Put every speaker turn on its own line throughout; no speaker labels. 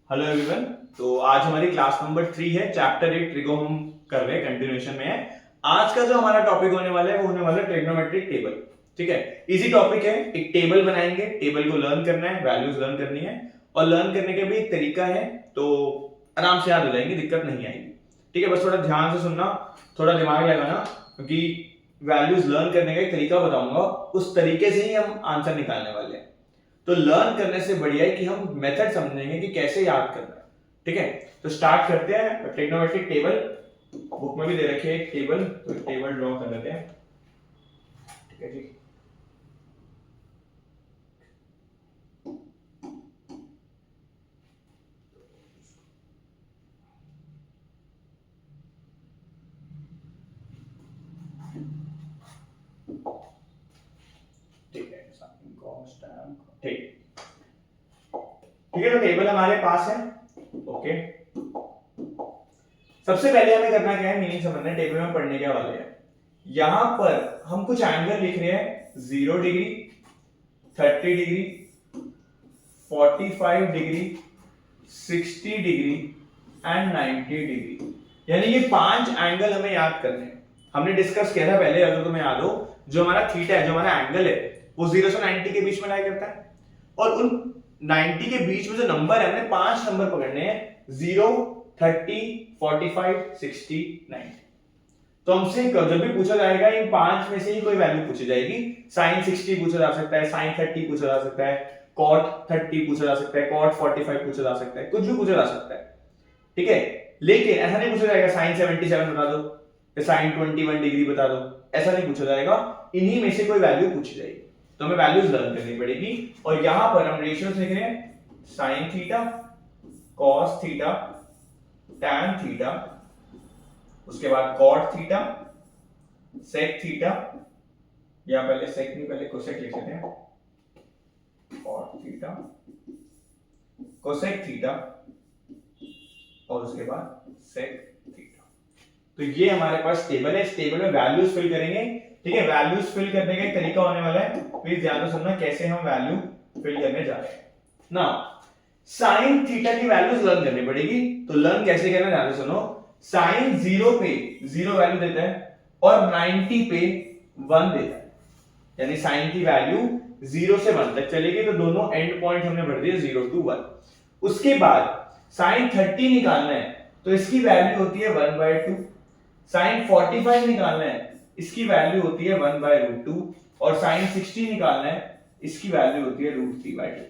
Hello everyone. तो आज हमारी क्लास नंबर 3 है, चैप्टर 8 ट्रिगो हम कर रहे हैं, कंटिन्यूएशन में है। आज का जो हमारा टॉपिक होने वाला है वो होने वाला है ट्रिग्नोमेट्रिक टेबल। ठीक है, इजी टॉपिक है। एक टेबल बनाएंगे, टेबल को लर्न करना है, वैल्यूज लर्न करनी है और लर्न करने का भी एक तरीका है, तो आराम से याद हो जाएंगे, दिक्कत नहीं आएगी। ठीक है, बस थोड़ा ध्यान से सुनना, थोड़ा दिमाग लगाना, क्योंकि वैल्यूज लर्न करने का एक तरीका बताऊंगा, उस तरीके से ही हम आंसर निकालने वाले हैं। तो लर्न करने से बढ़िया है कि हम मेथड समझेंगे कि कैसे याद करना है। ठीक है, तो स्टार्ट करते हैं। ट्रिग्नोमेट्रिक टेबल बुक में भी दे रखी है एक टेबल, तो टेबल ड्रॉ कर लेते हैं। ठीक है जी। ठीक है, ठीक ठीक है, तो टेबल हमारे पास है। ओके, सबसे पहले हमें करना क्या है, मीनिंग समझना है। टेबल में पढ़ने क्या वाले हैं, यहां पर हम कुछ एंगल लिख रहे हैं, 0 degree, 30 degree, 45 degree, 60 degree and 90 degree. यानी ये 5 एंगल हमें याद करने हैं। हमने डिस्कस किया था पहले, अगर तुम्हें याद हो, जो हमारा थीटा है, जो हमारा एंगल है, वो 0 से 90 के बीच में लाई करता है। और उन 90 के बीच में जो नंबर है, हमने 5 नंबर पकड़ने हैं, 0, 30, 45, 60, 90। तो हमसे जब भी पूछा जाएगा, इन 5 में से ही कोई वैल्यू पूछी जाएगी। साइन 60 पूछा जा सकता है, साइन 30 पूछा जा सकता है, कॉट 30 पूछा जा सकता है, कॉट 45 पूछा जा सकता है, कुछ भी पूछा जा सकता है। ठीक है, लेकिन ऐसा नहीं पूछा जाएगा साइन 77 बता दो या साइन 21 डिग्री बता दो, ऐसा नहीं पूछा जाएगा। इन्हीं में से कोई वैल्यू पूछी जाएगी, तो हमें वैल्यूज लर्न करनी पड़ेगी। और यहां पर हम रेशियोज लिख रहे हैं, sine theta, cos theta, tan theta, उसके बाद कॉट थीटा, सेक थीटा, या पहले सेक नहीं, पहले कोसेक लिख लेते हैं, कॉट थीटा, कोसेक थीटा, और उसके बाद सेक थीटा। तो ये हमारे पास टेबल है। इस टेबल में वैल्यूज फिल करेंगे। ठीक है, वैल्यूज फिल करने का एक तरीका होने वाला है, प्लीज ध्यान से सुनना कैसे हम वैल्यू फिल करने जा रहे हैं ना। साइन थीटा की वैल्यूज लर्न करनी पड़ेगी, तो लर्न कैसे करना, ध्यान से सुनो। साइन 0 पे 0 वैल्यू देता है और 90 पे 1 देता है, यानी साइन की वैल्यू 0 से 1 तक चलेगी, तो दोनों एंड पॉइंट हमने भर दिए 0 to 1। उसके बाद साइन 30 निकालना है, तो इसकी वैल्यू होती है 1/2। साइन 45 निकालना है, इसकी वैल्यू होती है 1/√2। और साइन 60 निकालना है, इसकी वैल्यू होती है √3/2।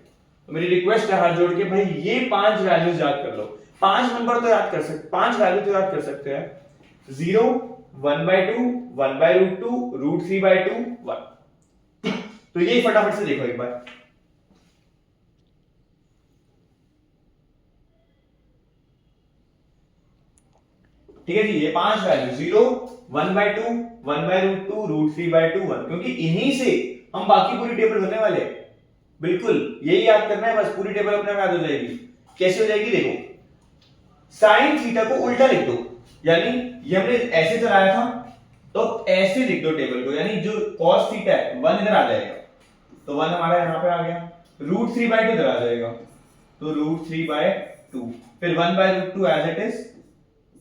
तो मेरी रिक्वेस्ट है हाथ जोड़ के, भाई ये 5 वैल्यूज याद कर लो। 5 नंबर तो याद कर सकते, 5 वैल्यू तो याद कर सकते हैं। 0, 1/2, 1/√2, √3/2, 1। तो ये फटाफट से देखो एक बार। ठीक है जी, ये 5 वैल्यू 0, 1/2, 1/√2, √3/2, 1, क्योंकि इन्हीं से हम बाकी पूरी टेबल बनने वाले हैं। बिल्कुल यही याद करना है, बस पूरी टेबल अपने आप याद हो जाएगी। कैसे हो जाएगी देखो, साइन थीटा को उल्टा लिख दो, यानी ये हमने ऐसे चलाया था, तो ऐसे लिख दो टेबल को, यानी जो cos थीटा है 1 इधर आ जाएगा, तो 1 हमारा यहां पे आ गया। √3/2 इधर आ जाएगा, तो √3/2, फिर 1/√2 as it is,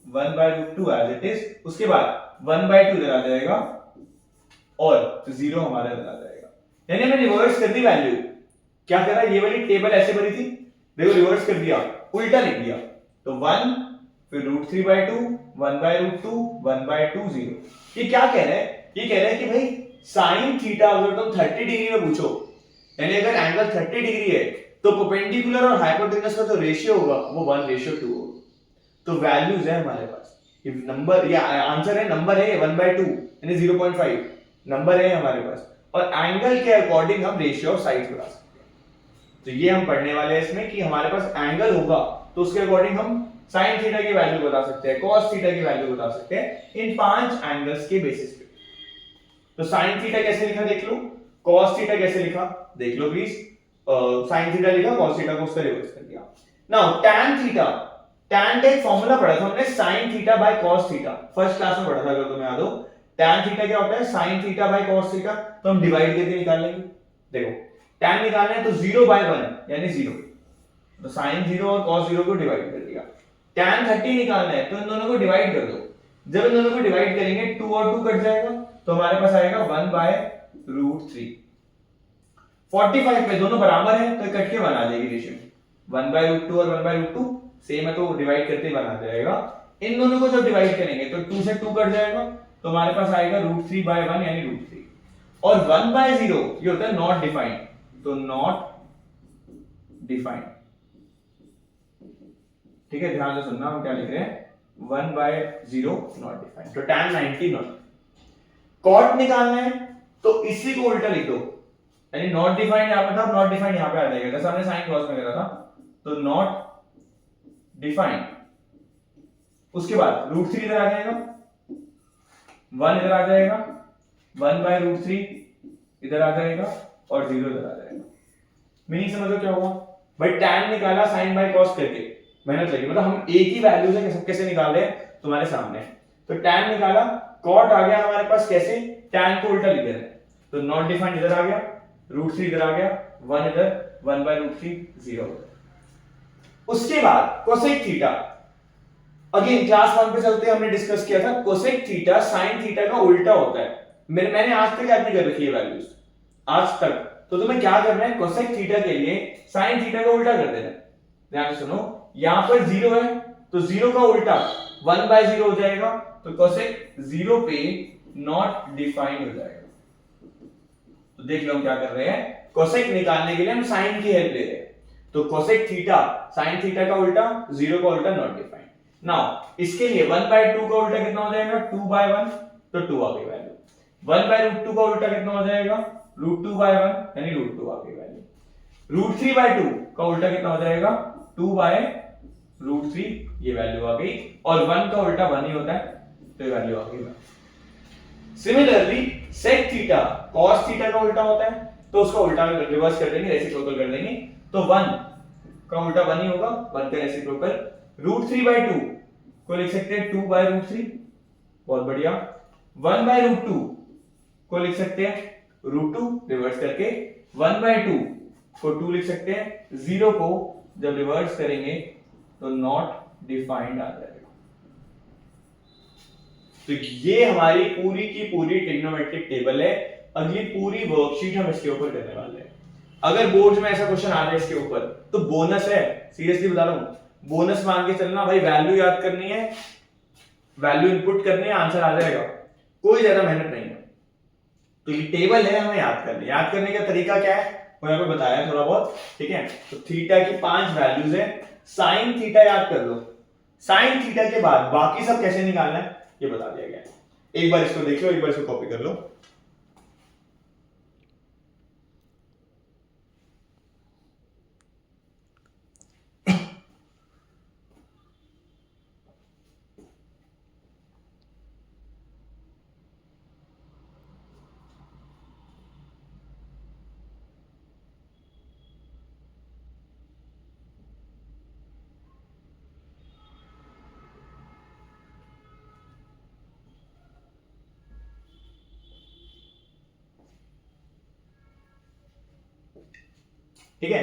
1/√2 as it is, उसके बाद 1/2 इधर आ जाएगा और 0 हमारा इधर आ जाएगा। यानी हमने रिवर्स कर दी वैल्यू। क्या करा, ये वाली टेबल ऐसे बनी थी, देखो रिवर्स कर दिया, उल्टा लिख दिया, तो 1, फिर √3/2, 1/√2, 1/2, 0। ये क्या कह रहा है, ये कह रहा है कि भाई साइन थीटा अगर तुम 30 डिग्री में पूछो, यानी अगर एंगल 30 डिग्री है, तो परपेंडिकुलर और हाइपोटेनस का जो रेशियो होगा वो 1:2 होगा। तो वैल्यूज है हमारे पास, ये नंबर, या आंसर है, नंबर है 1/2 यानी 0.5 नंबर है हमारे पास, और एंगल के अकॉर्डिंग हम रेशियो ऑफ साइड्स बता सकते हैं। तो ये हम पढ़ने वाले हैं इसमें कि हमारे पास एंगल होगा, तो उसके अकॉर्डिंग हम साइन थीटा की वैल्यू बता सकते हैं, कॉस थीटा की वैल्यू बता सकते हैं, इन 5 एंगल्स के बेसिस पे। तो साइन थीटा कैसे लिखा देख लो, कॉस थीटा कैसे लिखा देख लो प्लीज। साइन थीटा लिखा, कॉस थीटा को उसका रिवर्स कर दिया। नाउ टैन थीटा, टैन का एक फॉर्मूला पढ़ा था हमने, sine theta by cos theta, first class में पढ़ा था, अगर तुम्हें याद हो। टैन थीटा क्या होता है, sine theta by cos theta, तो हम डिवाइड करके निकाल लेंगे। देखो टैन निकालना है तो 0/1 यानी 0, तो साइन 0 और कॉस 0 को डिवाइड कर दिया। tan 30 निकालना है तो इन दोनों को डिवाइड कर दो। जब इन दोनों को डिवाइड करेंगे 2 और 2 कट जाएगा तो हमारे पास आएगा 1/√3। 45 में दोनों बराबर है तो कट के बना देगी रेशियो। 1/√2 और 1/√2 सेम है तो डिवाइड करते ही बना जाएगा। इन दोनों को जब डिवाइड करेंगे तो 2 से 2 कट जाएगा तो हमारे पास आएगा √3/1 यानी √3। और 1/0 ये होता है नॉट डिफाइंड, तो नॉट डिफाइंड। ठीक है, ध्यान से सुनना हम क्या लिख रहे हैं, 1/0 नॉट डिफाइंड। तो tan 90 नॉट। कॉट निकालना है तो इसी को उल्टा लिख दो, यानी नॉट डिफाइंड यहां पे था, नॉट डिफाइंड यहां पे आ जाएगा, जैसा हमने साइन क्रॉस में करा था। तो नॉट डिफाइंड, उसके बाद √3 इधर आ जाएगा, 1 इधर आ जाएगा, 1/√3 इधर आ जाएगा और 0 इधर आ जाएगा। मीनिंग समझो क्या हुआ भाई, tan निकाला sin बाय cos करके, मेहनत लगी, मतलब हम एक ही वैल्यू से सब कैसे निकाल रहे हैं तुम्हारे सामने। तो tan निकाला, cot आ गया हमारे पास कैसे, tan को उल्टा लिख रहे हैं, तो नॉट डिफाइंड इधर आ गया, √3 इधर आ गया, 1 इधर, 1/√3 0। उसके बाद cosec थीटा, अगेन क्लास 1 पे चलते हमने डिस्कस किया था, cosec थीटा sin थीटा का उल्टा होता है। मैंने आज तक याद नहीं कर रखी है वैल्यूज आज तक, तो तुम्हें क्या करना है, cosec थीटा के लिए sin थीटा का उल्टा कर देना है। ध्यान से सुनो, यहां पर 0 है तो 0 का उल्टा 1/0 हो जाएगा, तो cosec 0 पे नॉट डिफाइंड हो जाएगा। तो देख लो हम क्या कर रहे हैं, cosec निकालने के लिए हम sin की हेल्प ले रहे हैं। तो cosec थीटा sin थीटा का उल्टा, 0 का उल्टा नॉट डिफाइंड। नाउ इसके लिए 1/2 का उल्टा कितना हो जाएगा, 2/1, तो 2 आ गई वैल्यू। 1/√2 का उल्टा कितना हो जाएगा, √2/1 यानी √2 आ गई वैल्यू। √3/2 का उल्टा कितना हो जाएगा, 2/√3, ये वैल्यू आ गई। और 1 का उल्टा 1 ही होता है, तो ये वैल्यू आ गई। Similarly sec theta cos theta का उल्टा होता है, तो उसका उल्टा रिवर्स कर देंगे, रेसिप्रोकल कर देंगे, तो 1 का उल्टा 1 ही होगा, 1 का रेसिप्रोकल। √3/2 को लिख सकते हैं 2/√3, बहुत बढ़िया। 1/√2 को लिख सकते हैं √2 रिवर्स करके, 1/2 को 2 लिख सकते हैं, 0 को जब रिवर्स करेंगे तो नॉट डिफाइंड आ जाएगा। तो ये हमारी पूरी की पूरी ट्रिग्नोमेट्रिक टेबल है। अगली पूरी वर्कशीट हम इसके ऊपर करने वाले हैं। अगर बोर्ड में ऐसा क्वेश्चन आ जाए इसके ऊपर तो बोनस है, सीरियसली बता रहा हूं, बोनस मान के चलना भाई, वैल्यू याद करनी है, वैल्यू इनपुट करनी है, आंसर आ जाएगा, कोई ज्यादा मेहनत नहीं है। तो ये टेबल है, हमें याद करनी है। याद करने का तरीका क्या है वो यहाँ पे बताया थोड़ा बहुत, ठीक है। तो थीटा की 5 वैल्यूज है, साइन थीटा याद कर लो, साइन थीटा के बाद बाकी सब कैसे निकालना है ये बता दिया गया है। एक बार इसको देख लो, एक बार इसको कॉपी कर लो। ठीक है,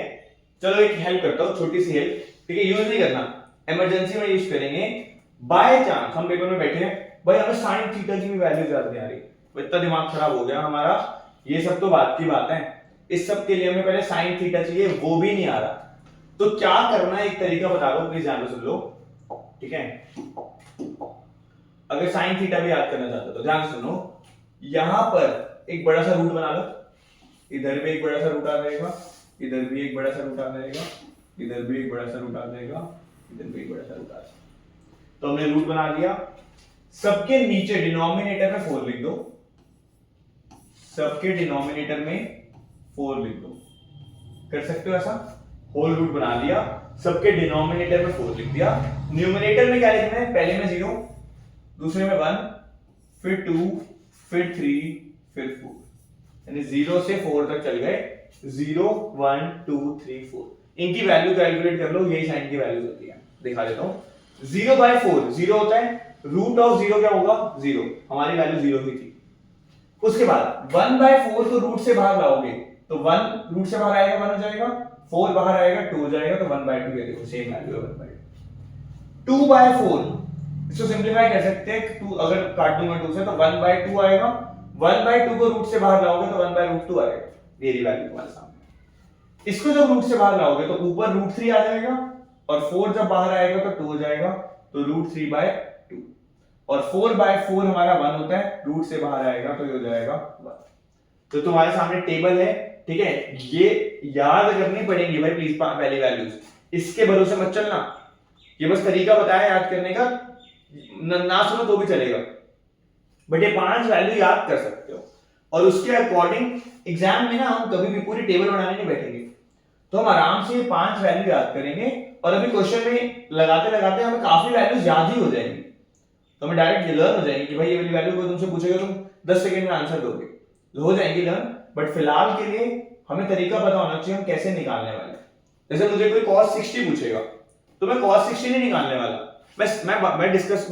चलो एक हेल्प करता हूं, छोटी सी हेल्प, ठीक है, यूज नहीं करना, इमरजेंसी में यूज करेंगे। बाय चांस हम पेपर में बैठे हैं भाई, हमें साइन थीटा की भी वैल्यू याद नहीं आ रही, इतना दिमाग खराब हो गया हमारा, ये सब तो बात की बात है, इस सब के लिए हमें पहले साइन थीटा चाहिए, वो भी नहीं आ रहा, तो क्या करना है, एक तरीका बता दो, प्लीज ध्यान से सुन लो, ठीक है। अगर साइन थीटा भी याद करना चाहते हो तो ध्यान से सुनो, यहां पर एक बड़ा सा रूट बना लो, इधर भी एक बड़ा सा रूट आ जाएगा, इधर भी एक बड़ा सा रूट आ जाएगा, इधर भी एक बड़ा सा रूट आ जाएगा, इधर भी एक बड़ा सा रूट आ जाएगा। तो हमने रूट बना दिया, सबके नीचे डिनोमिनेटर में 4 लिख दो, सबके डिनोमिनेटर में 4 लिख दो, कर सकते हो ऐसा, होल रूट बना लिया, सबके डिनोमिनेटर में 4 लिख दिया। न्यूमरेटर में क्या लिखना है, पहले में 0, दूसरे में 1, फिर 2, फिर 3, फिर 4, यानी 0 से 4 तक चल गए, 0 1 2 3 4, इनकी वैल्यू कैलकुलेट कर लो, यही साइन की वैल्यूज होती है, दिखा देता हूं। 0/4 0 होता है, रूट ऑफ 0 क्या होगा, 0, हमारी वैल्यू 0 ही थी। उसके बाद 1/4 को रूट से बाहर लाओगे तो 1 रूट से बाहर आएगा, 1 हो जाएगा, 4 बाहर आएगा 2 हो जाएगा, तो 1/2 ये देखो सेम वैल्यू है 1/2। 2/4 इसको सिंपलीफाई कर सकते हैं, 2 अगर काट दूंगा 2 से तो 1/2 आएगा, 1/2 को रूट से बाहर लाओगे तो 1/√2 आएगा, ये वैल्यू तुम्हारे सामने। इसको जब रूट से बाहर लाओगे तो ऊपर √3 आ जाएगा, और 4 जब बाहर आएगा तो 2 हो जाएगा, तो √3/2, और 4/4 हमारा 1 होता है, रूट से बाहर आएगा तो ये हो जाएगा 1। तो तुम्हारे सामने टेबल है, ठीक है, ये याद करनी पड़ेंगी भाई प्लीज पहली वैल्यूज, इसके भरोसे मत चलना, ये बस तरीका बताया याद करने का, ना सुनो तो भी चलेगा, बट ये 5 वैल्यू याद कर सकते हो, और उसके अकॉर्डिंग एग्जाम में ना हम कभी भी पूरी टेबल बनाने नहीं बैठेंगे, तो हम आराम से ये 5 वैल्यू याद करेंगे, और अभी क्वेश्चन में लगाते लगाते हमें काफी वैल्यूज याद ही हो जाएंगी, तो हमें डायरेक्ट लर्न हो जाएंगे कि भाई ये वाली वैल्यू को तुमसे पूछेगा तुम 10 सेकंड में आंसर दोगे, हो जाएंगी लर्न, बट फिलहाल के लिए हमें तरीका पता होना चाहिए हम कैसे निकालने वाले। जैसे मुझे कोई cos 60 पूछेगा तो मैं cos 60 नहीं निकालने वाला, मैं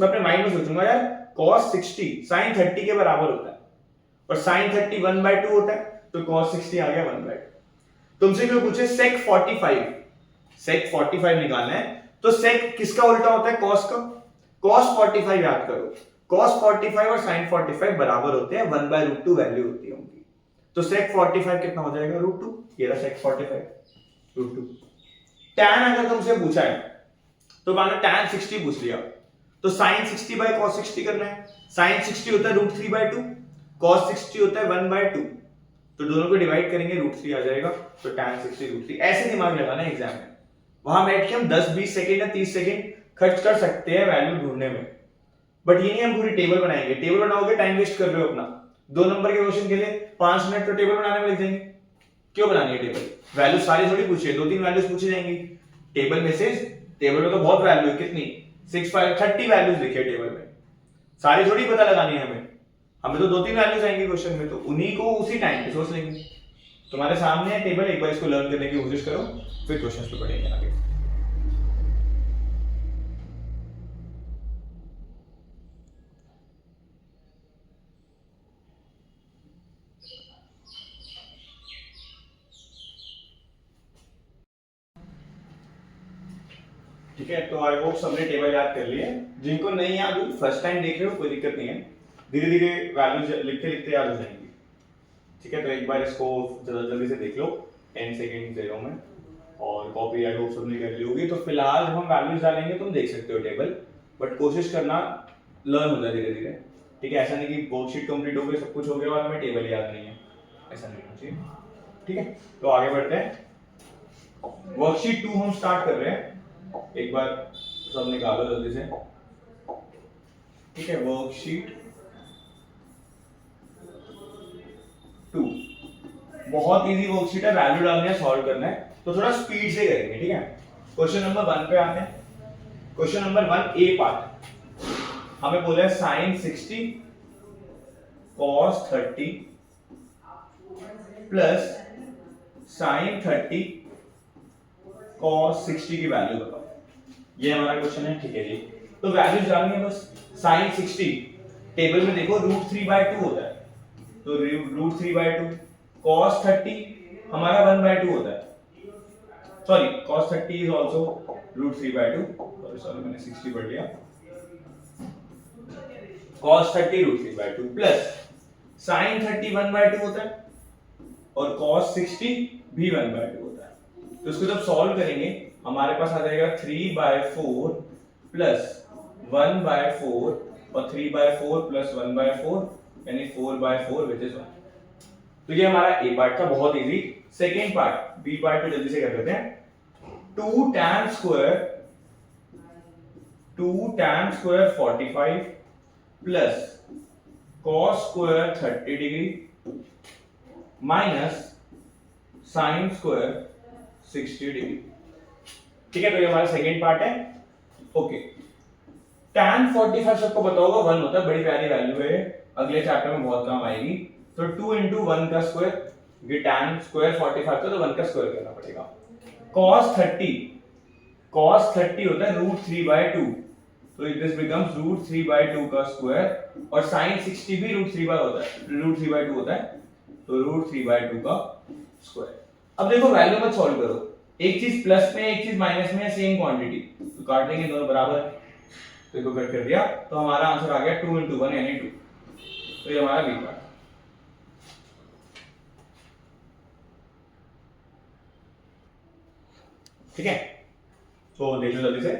अपने माइंड में सोचूंगा यार cos 60 sin 30 के बराबर होता है, और sin 30 1/2 होता है, तो cos 60 आ गया 1/2। तुमसे कोई पूछे sec 45 निकालना है, तो sec किसका उल्टा होता है, cos का, cos 45 याद करो, cos 45 और sin 45 बराबर होते हैं, 1/√2 वैल्यू होती है उनकी, तो sec 45 कितना हो जाएगा √2, ये रहा sec 45 √2। tan अगर तुमसे पूछा है तो मानो tan 60 पूछ लिया, तो sin 60/cos 60 करना है, sin 60 होता है √3/2, cos 60 होता है 1/2, तो दोनों को डिवाइड करेंगे √3 आ जाएगा, तो tan 60 √3, ऐसे दिमाग लगाना है एग्जाम में, वहां बैठ के हम 10-20 सेकंड या 30 सेकंड खर्च कर सकते हैं वैल्यू ढूंढने में, बट ये नहीं हम पूरी टेबल बनाएंगे, टेबल बनाओगे टाइम वेस्ट कर रहे हो अपना, 2 नंबर के क्वेश्चन के लिए 5 मिनट तो टेबल बनाने में लग जाएंगे, क्यों बनानी है टेबल, वैल्यू सारी थोड़ी पूछिए, 2-3 वैल्यूज पूछी जाएंगी टेबल में से, टेबल में तो बहुत वैल्यू है, कितनी 30 वैल्यूज लिखी है टेबल में, सारी थोड़ी पता लगानी है हमें तो 2-3 वैल्यूज आएंगी क्वेश्चन में, तो उन्हीं को उसी टाइम पे सोच लेंगे। तुम्हारे सामने है टेबल, एक बार इसको लर्न करने की कोशिश करो, फिर क्वेश्चंस पे पढ़ेंगे आगे। ठीक है, तो आई होप सबने टेबल याद कर लिए, जिनको नहीं याद हुई फर्स्ट टाइम देख रहे हो कोई दिक्कत नहीं है, धीरे धीरे वैल्यूज लिखते लिखते याद हो जाएंगी, ठीक है, तो एक बार इसको जल्दी से देख लो 10 सेकंड दे रहा हूं मैं, और कॉपी आई होप सबने कर ली होगी, तो फिलहाल जब हम वैल्यूज डालेंगे तुम देख सकते हो टेबल, बट कोशिश करना लर्न हो जाए धीरे धीरे, ठीक है, ऐसा नहीं कि वर्कशीट कंप्लीट हो गई सब कुछ हो गया और हमें टेबल याद नहीं है, ऐसा नहीं होना चाहिए, ठीक है, तो आगे बढ़ते हैं, वर्कशीट 2 हम स्टार्ट कर रहे हैं, एक बार सब निकालो जल्दी से, ठीक है, वर्कशीट 2 बहुत इजी वर्कशीट है, वैल्यू डालनी है, सॉल्व करना है, तो थोड़ा स्पीड से करेंगे, ठीक है, क्वेश्चन नंबर 1 पे आते हैं, क्वेश्चन नंबर 1 ए पार्ट, हमें बोला है sin 60 cos 30 plus sin 30 cos 60 की वैल्यू बताओ, ये हमारा क्वेश्चन है, ठीक है जी, तो वैल्यूज डालनी है बस, sin 60 टेबल में देखो √3/2 होता है, तो √3/2, cos 30 हमारा 1/2 होता है, sorry cos 30 is also √3/2, sorry मैंने 60 पढ़ लिया, cos 30 √3/2 प्लस sin 30 1/2 होता है, और cos 60 भी 1/2 होता है, तो इसको जब सॉल्व करेंगे हमारे पास आ जाएगा 3/4 प्लस 1/4 और 3/4 प्लस 1/4 यानी 4/4 विच इज 1, तो ये हमारा ए पार्ट का बहुत easy. Second part B part पे जल्दी से कर लेते हैं, 2 tan square 45 plus cos square 30 degree minus sin square 60 degree, ठीक है, तो ये हमारा सेकेंड पार्ट है, ओके, tan 45 सबको पता होगा 1 होता है, बड़ी प्यारी वैल्यू है, अगले चैप्टर में बहुत काम आएगी, तो 2 into 1 का स्क्वायर, ये tan square 45 था तो 1 का स्क्वायर करना पड़ेगा, cos 30 होता है √3/2, तो दिस बिकम्स √3/2 का स्क्वायर, और sin 60 भी √3/2 होता है, तो √3/2 का स्क्वायर। अब देखो वैल्यू मत सॉल्व करो, एक चीज प्लस में एक चीज माइनस में है, सेम क्वांटिटी, तो काट देंगे, दोनों बराबर है, तो इसको कट कर दिया, तो हमारा आंसर आ गया 2 × 1 यानी 2। तो ये हमारा बी पार्ट। ठीक है, तो देख लो जल्दी से,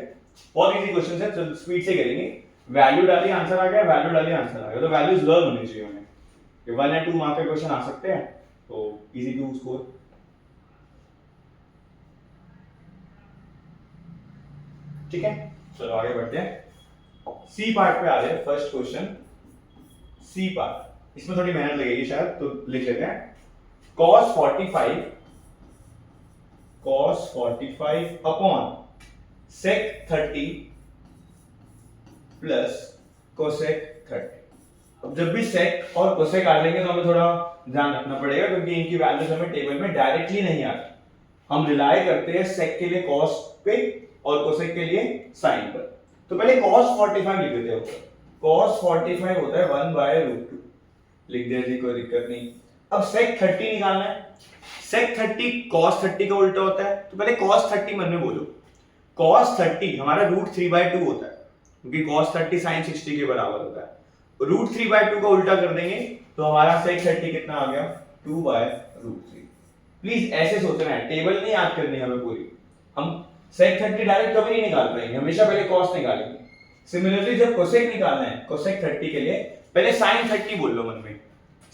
बहुत इजी क्वेश्चन है, तो स्पीड से करेंगे। वैल्यू डाली आंसर आ गया, वैल्यू डाली आंसर आ गया, तो वैल्यूज लर्न होनी चाहिए हमें, कि 1 या 2 मार्क के क्वेश्चन आ सकते हैं, तो इजी टू स्कोर। ठीक है, चलो आगे बढ़ते हैं, सी पार्ट पे आ जाए। फर्स्ट क्वेश्चन सी पार्ट, इसमें थोड़ी मेहनत लगेगी शायद, तो लिख लेते हैं cos 45 upon sec 30 plus cosec 30। अब जब भी sec और cosec आ जाएंगे तो हमें थोड़ा ध्यान रखना पड़ेगा, क्योंकि इनकी वैल्यूज हमें टेबल में डायरेक्टली नहीं आती, हम रिलाय करते हैं sec के लिए cos पे और cosec के लिए sin पर। तो पहले cos 45 लिख देते हैं, cos 45 होता है 1/√2, लिख दिया जी, कोई दिक्कत नहीं। अब sec 30 निकालना है, sec 30 cos 30 का उल्टा होता है, तो पहले cos 30 मन में बोलो, cos 30 हमारा √3/2 होता है, क्योंकि cos 30 sin 60 के बराबर होता है, √3/2 का उल्टा कर देंगे तो हमारा sec 30 कितना आ गया, 2/√3। प्लीज ऐसे सोचना है, टेबल नहीं याद करनी हमें पूरी, हम sec 30 डायरेक्ट कभी नहीं निकाल पाएंगे, हमेशा पहले cos निकालेंगे। सिमिलरली जब cosec निकालना है, cosec 30 के लिए पहले sin 30 बोल लो मन में,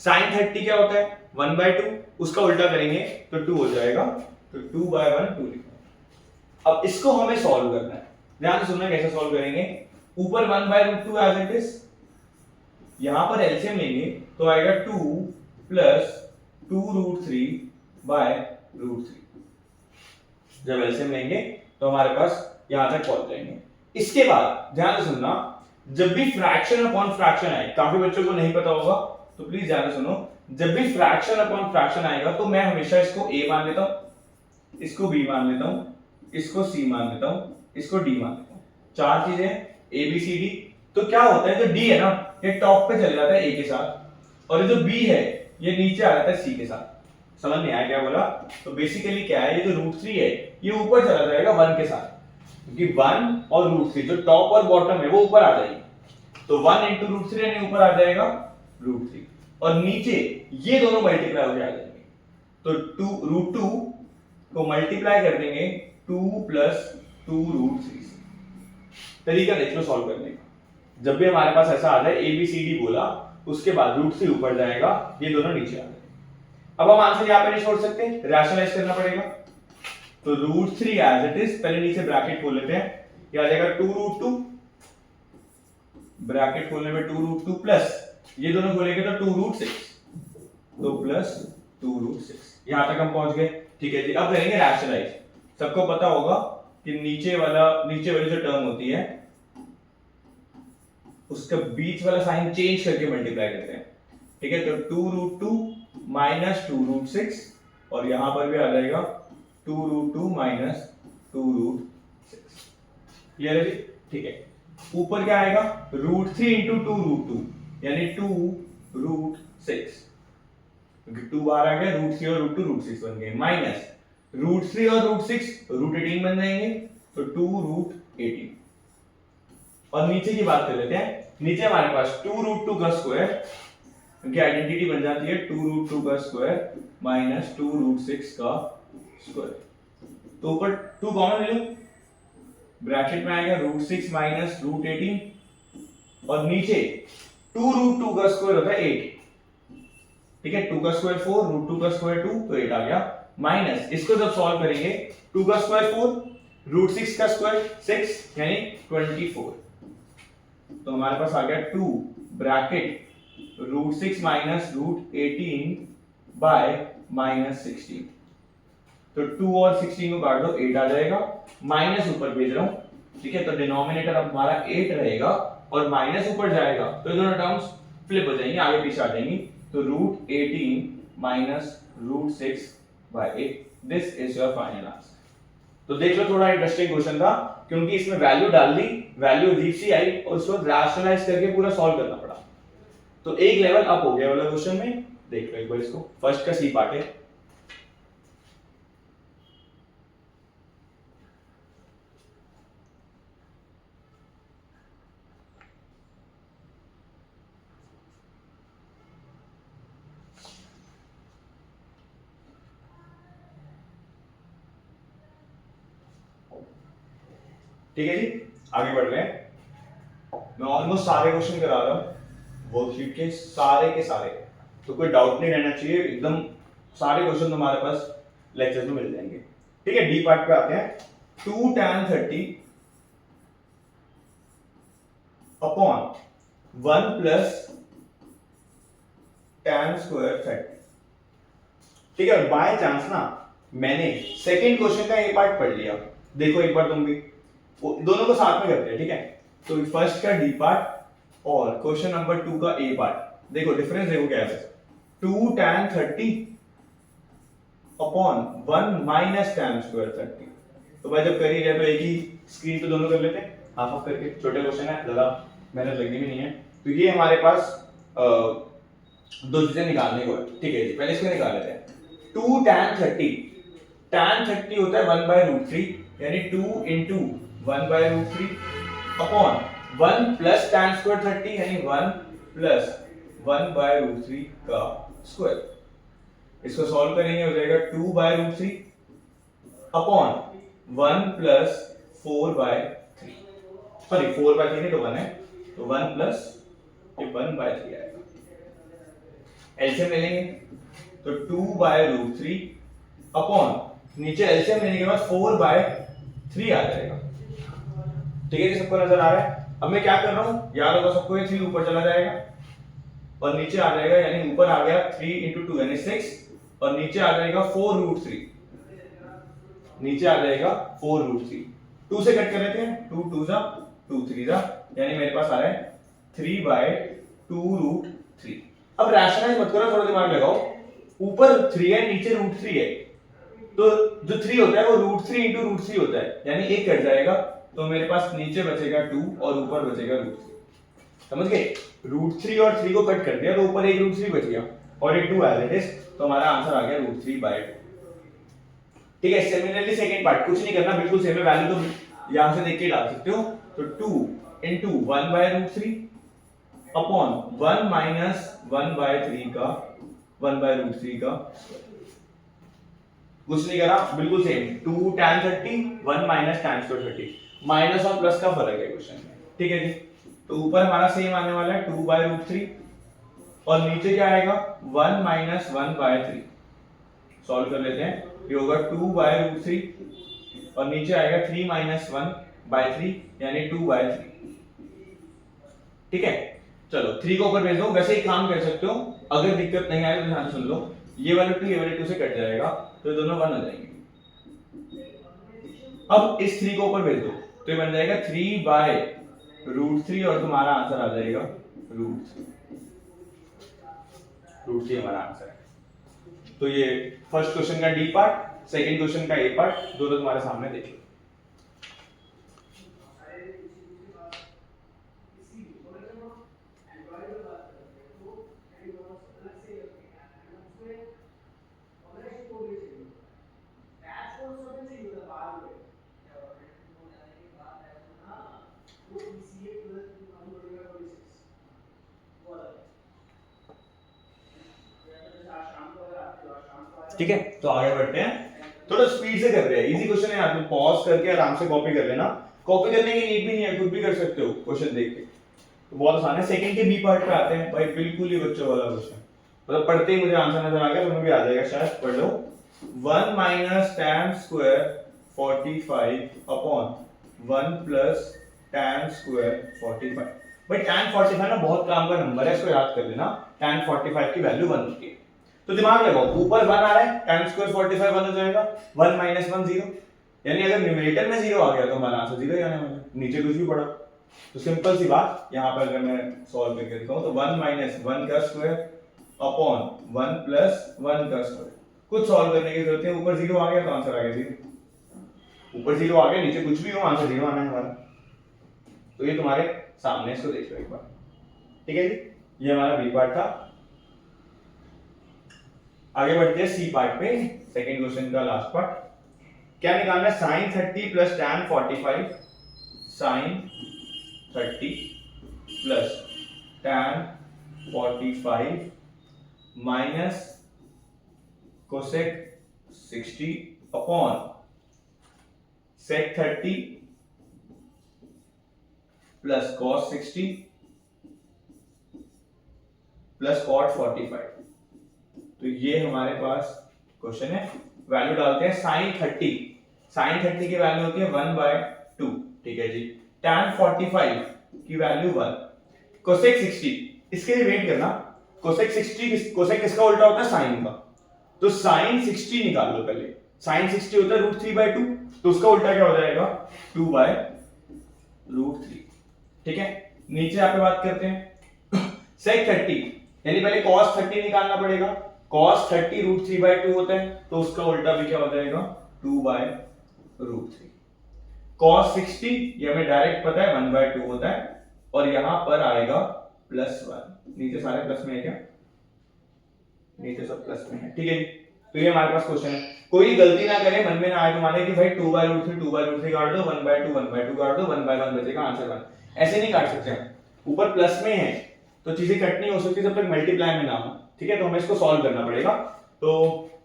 sin 30 क्या होता है 1/2, उसका उल्टा करेंगे तो 2 हो जाएगा, तो 2/1 2 लिखो। अब इसको हमें सॉल्व करना है, ध्यान से सुनना कैसे सॉल्व करेंगे। ऊपर 1/√2 एज इट इज, यहां पर एलसीएम लेंगे तो आएगा 2 प्लस 2√3/√3। जब एलसीएम लेंगे तो हमारे पास यहां तक पहुंच जाएंगे। इसके बाद ध्यान से सुनना, जब भी फ्रैक्शन अपॉन फ्रैक्शन आए, काफी बच्चों को नहीं पता होगा तो प्लीज ध्यान से सुनो, जब भी फ्रैक्शन अपॉन फ्रैक्शन आएगा तो मैं हमेशा इसको a मान लेता हूं, इसको b मान लेता हूं, इसको c मान लेता हूं, इसको d मान लेता हूं, चार चीजें a b c d। तो क्या होता है, जो d है ना ये टॉप पे चले जाता है a के साथ, और ये जो b है ये नीचे आ जाता है c के साथ। समझ नहीं आया क्या बोला? तो बेसिकली क्या है, ये जो √3 है ये ऊपर चला जाएगा 1 के साथ, क्योंकि 1 और √3 जो टॉप और बॉटम है वो ऊपर आ जाएगी, तो 1 × √3 यानी ऊपर आ जाएगा √3, और नीचे ये दोनों मल्टीप्लाई हो जाएंगे, तो 2√2 को मल्टीप्लाई कर देंगे 2 + 2√3 से। तरीका देख लो सॉल्व करने का, जब भी हमारे पास ऐसा आ जाए a b c d बोला, उसके बाद √3 ऊपर जाएगा, ये दोनों नीचे आ जाएंगे। अब हम आंसर यहां पे नहीं छोड़ सकते, रैशनलाइज करना पड़ेगा, तो √3 एज इट इज, पहले नीचे ब्रैकेट खोल लेते हैं, ये आ जाएगा 2√2, ब्रैकेट खोलने में 2√2 प्लस ये दोनों खोलेंगे तो 2√6, तो प्लस 2√6, यहां तक हम पहुंच गए। ठीक है जी, अब करेंगे रैशनलाइज। सबको पता होगा कि नीचे वाली जो टर्म होती है उसका बीच वाला साइन चेंज करके मल्टीप्लाई करते हैं। ठीक है, तो 2√2 - 2√6, और यहां पर भी आ जाएगा 2√2 - 2√6। क्लियर है जी? ठीक है, ऊपर क्या आएगा, √3 × 2√2 यानी 2√6, क्योंकि 2 बाहर आ गया, √3 और √2 √6 बन गए, माइनस √3 और √6 √18 बन जाएंगे, तो 2√18। और नीचे की बात कर लेते हैं, नीचे हमारे पास 2√2 का स्क्वायर, क्योंकि आइडेंटिटी बन जाती है 2√2 का स्क्वायर माइनस 2√6 का स्क्वायर, तो ऊपर 2 कॉमन ले लो, ब्रैकेट में आएगा √6 - √18, और नीचे 2√2 का स्क्वायर होता है 8। ठीक है, 2 का स्क्वायर 4, √2 का स्क्वायर 2, तो 8 आ गया, माइनस इसको जब सॉल्व करेंगे 2 का स्क्वायर 4, √6 का स्क्वायर 6 यानी 24, तो हमारे पास आ गया 2 ब्रैकेट √6 - √18 / -16, तो 2 और 16 को काट दो, 8 आ जाएगा, माइनस ऊपर भेज रहा हूं। ठीक है, तो डिनोमिनेटर अब हमारा 8 रहेगा और माइनस ऊपर जाएगा, तो ये दोनों टर्म्स फ्लिप हो जाएंगी, आगे पीछे आ जाएंगी, तो √18 - √6/8, this is your final answer. तो देख लो, थोड़ा इंटरेस्टिंग क्वेश्चन था, क्योंकि इसमें वैल्यू डाल दी, वैल्यू अजीब सी आई और उसको रैशनलाइज करके पूरा सॉल्व करना पड़ा, तो एक लेवल अप हो गया वाला क्वेश्चन में। देख लो एक बार इसको, फर्स्ट का सी पार्ट है, ठीक है जी, आगे बढ़ रहे हैं। मैं ऑलमोस्ट सारे क्वेश्चन करा रहा हूँ वर्कशीट के सारे, तो कोई डाउट नहीं रहना चाहिए, एकदम सारे क्वेश्चन तुम्हारे पास लेक्चर में मिल जाएंगे। ठीक है, डी पार्ट पे आते हैं। 2 tan 30 upon 1 plus tan square 30। ठीक है, बाय चांस ना मैंने सेकंड क्वेश्चन का ए पार्ट पढ़ लिया, देखो एक बार तुम भी दोनों को साथ में करते हैं। ठीक है, तो फर्स्ट का डी पार्ट और क्वेश्चन नंबर 2 का ए पार्ट, देखो डिफरेंस देखो क्या है। 2 tan 30 upon 1 minus tan square 30। तो भाई जब कर ही रहे तो एक ही स्क्रीन पे दोनों कर लेते हैं, हाफ हाफ करके। छोटे क्वेश्चन है, ज्यादा मेहनत लगनी भी नहीं है। तो ये हमारे पास दो चीजें निकालने को है। ठीक है जी, पहले इसको निकाल लेते हैं। 2 tan 30, tan 30 होता है 1/√3, यानी 2 into 1/√3 upon 1 plus tan square 30, यानी 1 प्लस 1/√3 का स्क्वायर। इसको सॉल्व करेंगे, हो जाएगा 2/√3 अपॉन 1 प्लस 4/3, सॉरी 4/3 नहीं तो 1 है, तो 1 प्लस 1/3 आएगा। एलसीएम ले लेंगे तो 2/√3 अपॉन नीचे एलसीएम लेने के बाद 4/3 आ जाएगा। ठीक है, सबको नजर आ रहा है। अब मैं क्या कर रहा हूं, याद होगा सबको, ये 3 ऊपर चला जाएगा और नीचे आ जाएगा, यानी ऊपर आ गया 3 into 2 यानी 6, और नीचे आ जाएगा 4√3, नीचे आ जाएगा 4√3। 2 से कट कर लेते हैं, 2 2 जा 2 3 जा, यानी मेरे पास आ रहा है 3/2√3। अब रैशनलाइज मत करो, थोड़ा दिमाग लगाओ। ऊपर 3 है, नीचे √3 है, तो जो 3 होता है वो √3 into √3 होता है, यानी एक कट जाएगा, तो मेरे पास नीचे बचेगा 2 और ऊपर बचेगा √3। समझ गए? √3 और 3 को कट कर दिया तो ऊपर एक √3 बच गया और एक 2 एज इट इज, तो हमारा आंसर आ गया √3/2। ठीक है, सिमिलरली सेकंड पार्ट कुछ नहीं करना, बिल्कुल सेम है, वैल्यू तो यहां से देख के डाल सकते हो। तो 2 into 1/√3 अपॉन 1 माइनस 1/3 का 1/√3 का, कुछ नहीं करा, बिल्कुल same. 2 tan 30 1 minus tan square 30, minus और प्लस का फर्क है क्वेश्चन में। ठीक है जी, तो ऊपर हमारा सेम आने वाला है 2/√3 और नीचे क्या आएगा 1 माइनस 1/3। सॉल्व कर लेते हैं, ये होगा 2/√3 और नीचे आएगा 3 माइनस 1/3 यानी 2/3। ठीक है, चलो 3 को ऊपर भेज दो। वैसे ही काम कर सकते हो, अगर दिक्कत नहीं आए तो ध्यान से सुन लो, ये वाला 2 ये वाले 2 से कट जाएगा, तो दोनों 1 हो जाएंगे। अब इस 3 को ऊपर भेज दो तो ये बन जाएगा 3/√3 और तुम्हारा आंसर आ जाएगा √3 हमारा आंसर है। तो ये फर्स्ट क्वेश्चन का डी पार्ट, सेकंड क्वेश्चन का ए पार्ट, दोनों तुम्हारे सामने देख लो। ठीक है, तो आगे बढ़ते हैं, थोड़ा स्पीड से कर रहे हैं, इजी क्वेश्चन है, आप पॉज करके आराम से कॉपी कर लेना। कॉपी करने की नीड भी नहीं है, खुद भी कर सकते हो क्वेश्चन देख के, तो बहुत आसान है। सेकंड के बी पार्ट पे आते हैं भाई, बिल्कुल ही बच्चों वाला क्वेश्चन, मतलब पढ़ते ही मुझे आंसर नजर आ गया, तुम्हें भी आ जाएगा शायद, पढ़ लो। 1 minus tan square 45 upon 1 plus tan square 45। भाई tan 45 ना बहुत काम का नंबर है, इसको याद कर लेना, tan 45 की वैल्यू 1 होती है। तो दिमाग लगाओ, ऊपर 1 आ रहा है, tan स्क्वायर 45 1 हो जाएगा, 1 माइनस 1 0, यानी अगर न्यूमरेटर में 0 आ गया तो हमारा आंसर 0 ही आने वाला है, नीचे कुछ भी पड़ा। तो सिंपल सी बात, यहां पर अगर मैं सॉल्व करके दिखाऊं तो 1 माइनस 1 का स्क्वायर अपॉन 1 प्लस 1 का स्क्वायर, कुछ सॉल्व करने की जरूरत है, ऊपर 0 आ गया तो आंसर आ गया 0, ऊपर 0 आ गया, नीचे कुछ भी हो आंसर 0 आना है हमारा। तो ये तुम्हारे सामने, इसको देख लो एक बार। ठीक है जी, ये हमारा बी पार्ट था। आगे बढ़ते हैं सी पार्ट पे, सेकंड क्वेश्चन का लास्ट पार्ट। क्या निकालना है, sin 30 plus tan 45, sin 30 plus tan 45 minus cosec 60 upon sec 30 plus cos 60 plus cot 45। तो ये हमारे पास क्वेश्चन है। वैल्यू डालते हैं sin 30 की वैल्यू होती है 1/2, ठीक है जी। tan 45 की वैल्यू 1, cosec 60, इसके लिए वेट करना। cosec 60 cosec किसका उल्टा होता है? sin का। तो sin 60 निकाल लो पहले। sin 60 होता है √3/2, तो उसका उल्टा क्या हो जाएगा? 2/√3, ठीक है। नीचे यहाँ पे बात करते हैं sec 30, यानी पहले cos 30 निकालना पड़ेगा। cos 30 √3/2 होता है, तो उसका उल्टा भी क्या हो जाएगा? 2/√3। cos 60 ये हमें डायरेक्ट पता है 1/2 होता है, और यहां पर आएगा +1। नीचे सारे प्लस में है क्या? नीचे सब प्लस में है, ठीक है। तो ये हमारे पास क्वेश्चन है। कोई गलती ना करे, मन में ना आए तुम्हारे कि भाई 2/√3 काट दो, 1/2 काट दो, 1/1 बचेगा, आंसर 1। ऐसे नहीं काट सकते हम, ऊपर प्लस में है तो चीजें कट नहीं हो सकती जब तक मल्टीप्लाई में ना हो, ठीक है। तो हमें इसको सॉल्व करना पड़ेगा। तो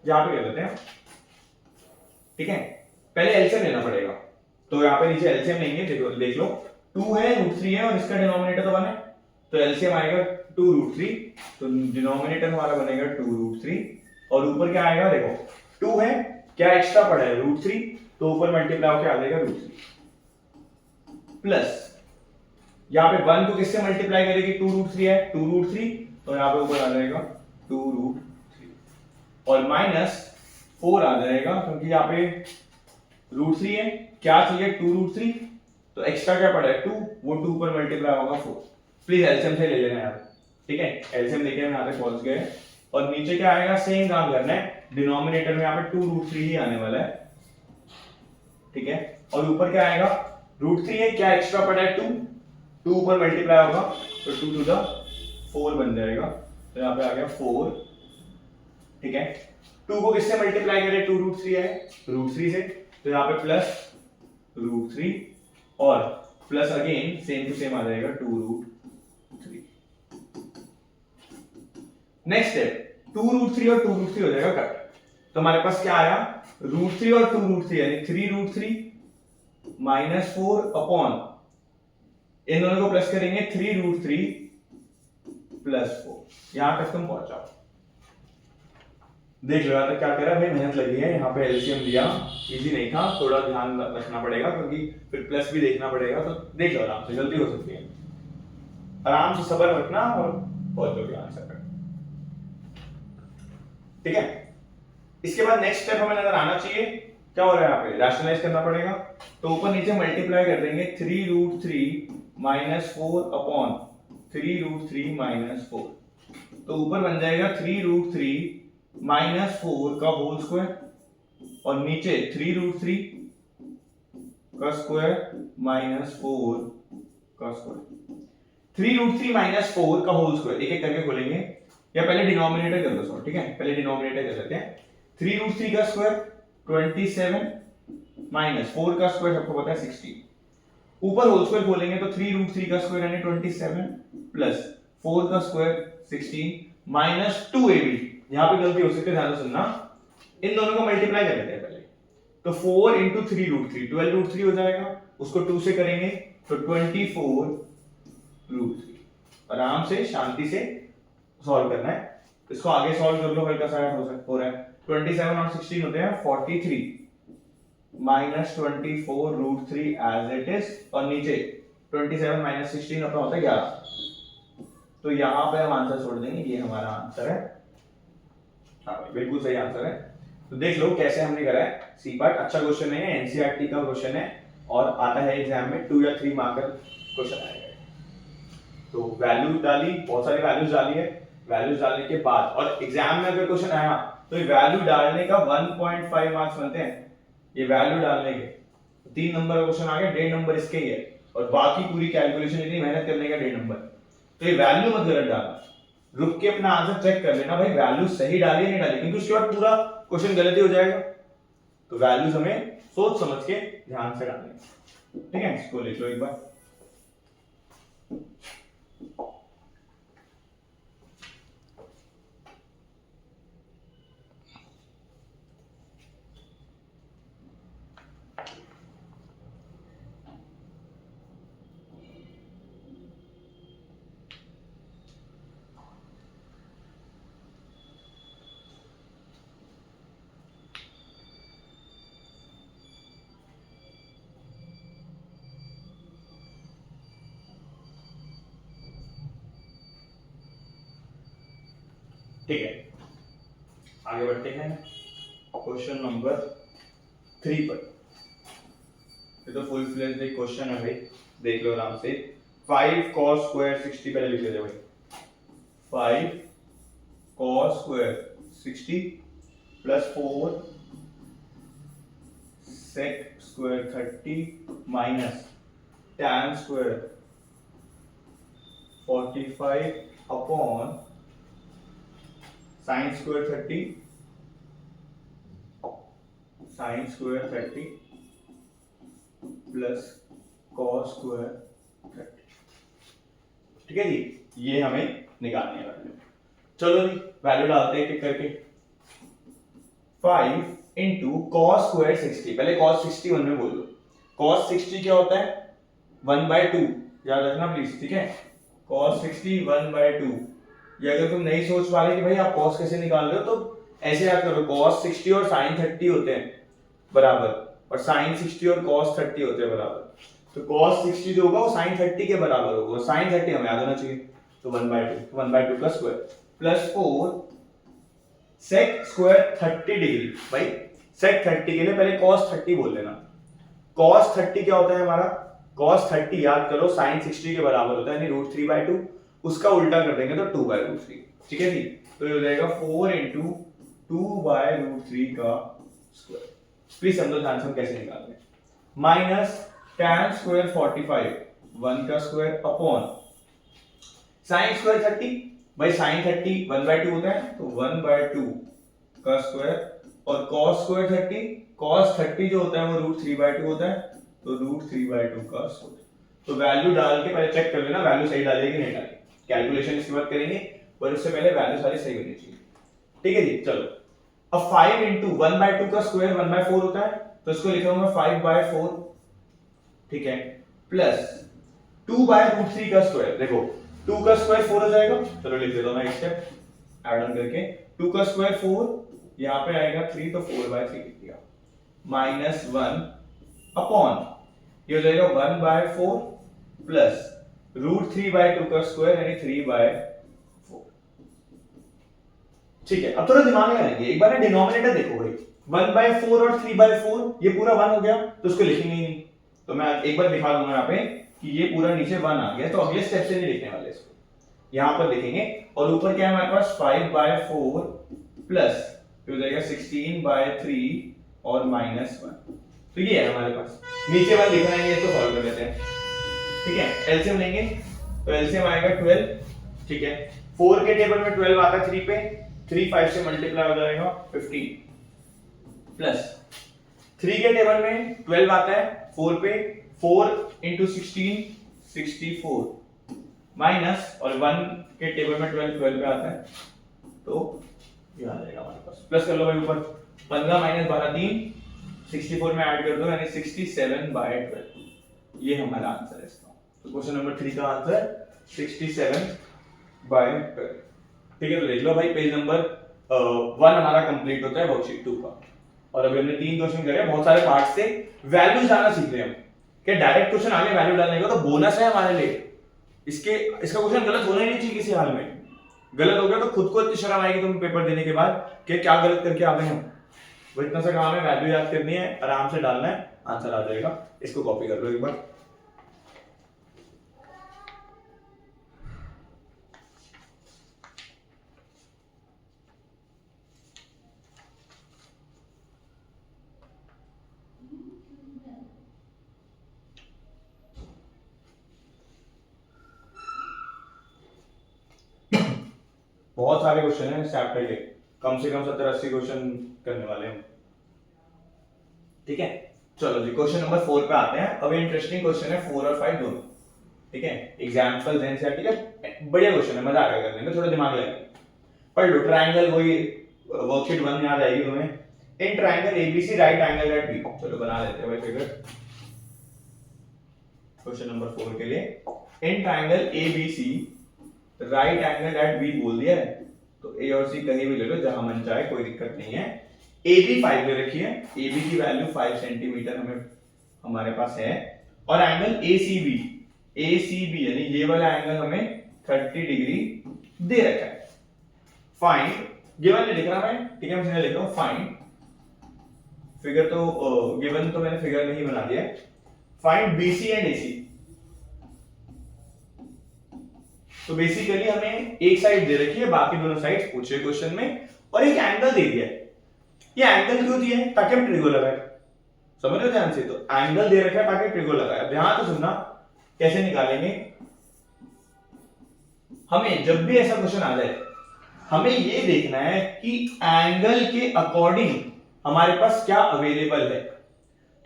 यहाँ पे कर लेते हैं, ठीक है। पहले एलसीएम लेना पड़ेगा, तो यहाँ पे नीचे एलसीएम लेंगे। देखो देख लो, 2 है, √3 है, और इसका डिनोमिनेटर तो 1 है, तो एलसीएम आएगा 2√3। तो डिनोमिनेटर हमारा बनेगा 2√3, और ऊपर क्या आएगा? देखो 2 है, क्या एक्स्ट्रा पड़ा है? √3, तो ऊपर मल्टीप्लाई होकर आ जाएगा √3 प्लस यहाँ पे 1 को किससे मल्टीप्लाई करेगी? 2√3 है, 2√3, तो यहाँ पे ऊपर आ जाएगा 2√3, और माइनस 4 आ जाएगा, क्योंकि यहाँ पे √3 है, क्या चाहिए? 2√3, तो एक्स्ट्रा क्या पड़ा है? 2, वो 2 पर मल्टीप्लाई होगा 4। प्लीज एलसीएम से ले लेना यार, ठीक है। एलसीएम लेके हम यहाँ तक पहुंच गए, और नीचे क्या आएगा? सेम काम करना है, डिनोमिनेटर में यहाँ पे 2√3 ही आने वाला है, ठीक है। और ऊपर क्या आएगा? √3 है, क्या एक्स्ट्रा पड़ा है? 2 ऊपर मल्टीप्लाई होगा, तो 2 टू द 4 बन जाएगा, तो यहाँ पे आ गया 4, ठीक है। 2 को किससे मल्टीप्लाई करें? 2√3 है, √3 से, तो यहाँ पे प्लस √3, और plus again same to same आ जाएगा 2√3। नेक्स्ट स्टेप, 2√3 और 2√3 हो जाएगा कट, तो हमारे पास क्या आया? √3 और 2√3 यानी 3√3 -4 अपॉन, इन दोनों को प्लस करेंगे, 3√3 + 4। यहां तक तुम पहुंचाओ, देख लो यहाँ तक क्या करा भाई, मेहनत लगी है। यहाँ पे एलसीएम दिया, इजी नहीं था, थोड़ा ध्यान रखना पड़ेगा, क्योंकि फिर प्लस भी देखना पड़ेगा। तो देख लो आराम से, गलती हो सकती है, आराम से सब्र रखना और पहुंचोगे आंसर पे, ठीक है। इसके बाद नेक्स्ट स्टेप हमें नजर आना चाहिए, क्या हो रहा है यहाँ पे? रैशनलाइज करना पड़ेगा, तो ऊपर नीचे मल्टीप्लाई कर देंगे, 3√3 -4 अपॉन 3√3 -4, तो ऊपर बन जाएगा 3√3 -4 का होल स्क्वायर, और नीचे 3√3 का स्क्वायर -4 का स्क्वायर। 3√3 -4 का होल स्क्वायर एक एक करके खोलेंगे, या पहले डिनोमिनेटर कर दो सॉरी, ठीक है, पहले डिनोमिनेटर कर लेते हैं। 3√3 का स्क्वायर 27 -4 का स्क्वायर सबको पता है 60, ऊपर होल स्क्वायर खोलेंगे तो 3√3 का स्क्वायर यानी 27 प्लस 4 का स्क्वायर 16 -2ab। यहां पे गलती हो सकती है, ध्यान से सुनना, इन दोनों को मल्टीप्लाई कर लेते हैं पहले, तो 4 × 3√3 12√3 हो जाएगा, उसको 2 से करेंगे तो 24√3। आराम से शांति से सॉल्व करना है, इसको आगे सॉल्व कर लो, हल्का सा हो रहा है। 27 और 16 होते हैं 43 -24√3 एज इट इज, और नीचे 27 - 16 अपना होता है 11, तो यहां पे हम आंसर छोड़ देंगे, ये हमारा आंसर है। हाँ बिल्कुल सही आंसर है। तो देख लो कैसे हमने करा है। सी पार्ट अच्छा क्वेश्चन नहीं है, एनसीईआरटी का क्वेश्चन है, और आता है एग्जाम में 2 या 3 मार्कर क्वेश्चन आएगा। तो वैल्यू डाली, बहुत सारी वैल्यूज डाली है, वैल्यूज डालने के बाद, और एग्जाम में अगर क्वेश्चन आया तो ये वैल्यू डालने का 1.5 मार्क्स बनते हैं, ये वैल्यू डालने के 3 नंबर का क्वेश्चन आ गया, 1.5 नंबर इसके ही है, और बाकी पूरी कैलकुलेशन इतनी मेहनत करने का 1.5 नंबर। तो ये वैल्यू मत गलत डालना, रुक के अपना आंसर चेक कर लेना भाई वैल्यू सही डाली है नहीं डाली, क्योंकि उसके बाद पूरा क्वेश्चन गलत ही हो जाएगा। तो वैल्यूज हमें सोच समझ के ध्यान से डालनी, ठीक है। इसको लिख लो एक बार। ठीक है, आगे बढ़ते हैं क्वेश्चन नंबर 3 पर। ये तो फुल फ्लेज क्वेश्चन है भाई, देख लो आराम से। 5 cos स्क्वायर 60 पहले लिख लेते भाई। 5 cos square 60 plus 4 sec square 30 minus tan square 45 upon sin square 30 plus cos square 30। ठीक है जी, ये हमें निकालनी है वैल्यू। चलो जी वैल्यू डालते हैं एक करके। 5 इंटू कॉस स्क्वायर 60, पहले cos 60 1 में बोल दो। cos 60 क्या होता है 1/2, याद रखना प्लीज, ठीक है। cos 60 1/2। ये अगर तुम नहीं सोच पा रहे कि भाई आप cos कैसे निकाल रहे हो तो ऐसे याद करो, cos 60 और sin 30 होते हैं बराबर, और sin 60 और cos 30 होते हैं बराबर। तो cos 60 जो होगा वो sin 30 के बराबर होगा, sin 30 हमें याद होना चाहिए। तो 1/2 का square plus 4 sec square 30 degree. भाई sec 30 के लिए पहले cos 30 बोल लेना। cos 30 क्या होता है हमारा, cos 30 याद करो sin 60 के बराबर होता है, यानी √3/2। उसका उल्टा कर देंगे तो 2/√3। ठीक है जी, तो ये हो जाएगा 4 इंटू 2/√3 का स्क्वायर। प्लीज समझो ध्यान से हम कैसे निकालते हैं। माइनस tan स्क्वायर 45 1 का स्क्वायर अपॉन sin स्क्वायर 30। भाई sin 30 1/2 होता है तो 1/2 का स्क्वायर, और cos स्क्वायर 30, cos 30 जो होता है वो √3/2 होता है, तो √3/2 का स्क्वायर। तो वैल्यू डाल के पहले चेक कर लेना वैल्यू सही डाली कि नहीं डाली, कैलकुलेशन इसके बाद करेंगे, पर उससे पहले वैल्यू सारी सही होनी चाहिए। ठीक है जी, चलो अब 5 इंटू 1/2 का स्क्वायर 1/4 होता है, तो इसको लिखूंगा 5/4, ठीक है, प्लस 2/√3 का स्क्वायर। देखो 2 का स्क्वायर 4 हो जाएगा, चलो लिख देता हूं मैं एक स्टेप ऐड ऑन करके। 2 का स्क्वायर 4, यहां पे आएगा 3 तो 4/3 लिख दिया, माइनस 1 अपॉन ये हो जाएगा 1/4 प्लस √3/2 का स्क्वायर यानी 3/4। ठीक है, अब थोड़ा दिमाग लगाएंगे, एक बार ना डिनोमिनेटर देखो भाई, 1/4 और 3/4 ये पूरा 1 हो गया तो इसको लिखेंगे ही नहीं, तो मैं एक बार दिखा दूंगा यहाँ पे कि ये पूरा नीचे 1 आ गया, तो अगले स्टेप से नहीं लिखने वाले इसको, यहां पर लिखेंगे। और ऊपर क्या है हमारे पास 5/4 प्लस हो जाएगा 16/3 और -1, तो ये है हमारे पास। नीचे वाला लिखना है, इसको सॉल्व कर लेते हैं। ठीक है, एलसीएम लेंगे तो एलसीएम आएगा 12। ठीक है, 4 के टेबल में 12 आता है 3 पे, 3 5 से मल्टीप्लाई हो जाएगा 15, प्लस 3 के टेबल में 12 आता है 4 पे, 4 इंटू 16 64, माइनस और 1 के टेबल में 12 पे आता है, तो ये आ जाएगा हमारे पास। प्लस कर लो भाई ऊपर, 15 माइनस 12 3, 64 में ऐड कर दो यानी 67/12। ये हमारा आंसर है इसका। तो क्वेश्चन नंबर 3 का आंसर 67/12। ठीक है, तो देख लो भाई पेज नंबर 1 हमारा कंप्लीट होता है वर्कशीट 2 का। और अभी हमने 3 क्वेश्चन करे, बहुत सारे पार्ट से वैल्यूज डालना सीख रहे हैं हम, कि डायरेक्ट क्वेश्चन आगे वैल्यू डालने का तो बोनस है हमारे लिए। इसका क्वेश्चन गलत होना ही नहीं चाहिए किसी हाल में, गलत हो गया तो खुद को इतनी शर्म आएगी तुम पेपर देने के बाद कि क्या गलत करके आ गए हम। वो इतना सा काम है, वैल्यू याद करनी है, आराम से डालना है, आंसर आ जाएगा। इसको कॉपी कर लो एक बार। बहुत सारे क्वेश्चन हैं इस चैप्टर के, कम से कम 70-80 क्वेश्चन करने वाले हैं। ठीक है, चलो जी क्वेश्चन नंबर 4 पे आते हैं। अब इंटरेस्टिंग क्वेश्चन है 4 और 5 दोनों। ठीक है, एग्जांपल्स हैं ठीक है, बढ़िया क्वेश्चन है, मजा आएगा करने में, थोड़ा दिमाग लगाइए। पढ़ लो ट्रायंगल, वही वर्कशीट 1 याद आएगी तुम्हें। In triangle ABC right angle at B, चलो बना लेते हैं भाई फिगर क्वेश्चन नंबर 4 के लिए। In triangle ABC right angle at B बोल दिया है, तो ए और सी कहीं भी ले लो जहां मन चाहे, कोई दिक्कत नहीं है। AB 5 ले रखी है, AB की वैल्यू 5 सेंटीमीटर हमारे पास है, और एंगल ACB यानी ये वाला एंगल हमें 30 डिग्री दे रखा है। फाइंड, गिवन नहीं लिख रहा मैं, ठीक है, मैं सीधे लिख रहा हूं फाइंड, फिगर तो गिवन तो मैंने फिगर में ही बना दिया है, फाइंड बीसी एंड एसी। तो बेसिकली हमें एक साइड दे रखी है, बाकी दोनों साइड्स पूछे क्वेश्चन में, और एक एंगल दे दिया है। ये एंगल क्यों दिया है? ताकि हम ट्रिगो लगाए, समझ रहे हो ध्यान से? तो एंगल दे रखा है ताकि ट्रिगो लगाए। ध्यान से सुनना कैसे निकालेंगे। हमें जब भी ऐसा क्वेश्चन आ जाए, हमें ये देखना है कि एंगल के अकॉर्डिंग हमारे पास क्या अवेलेबल है।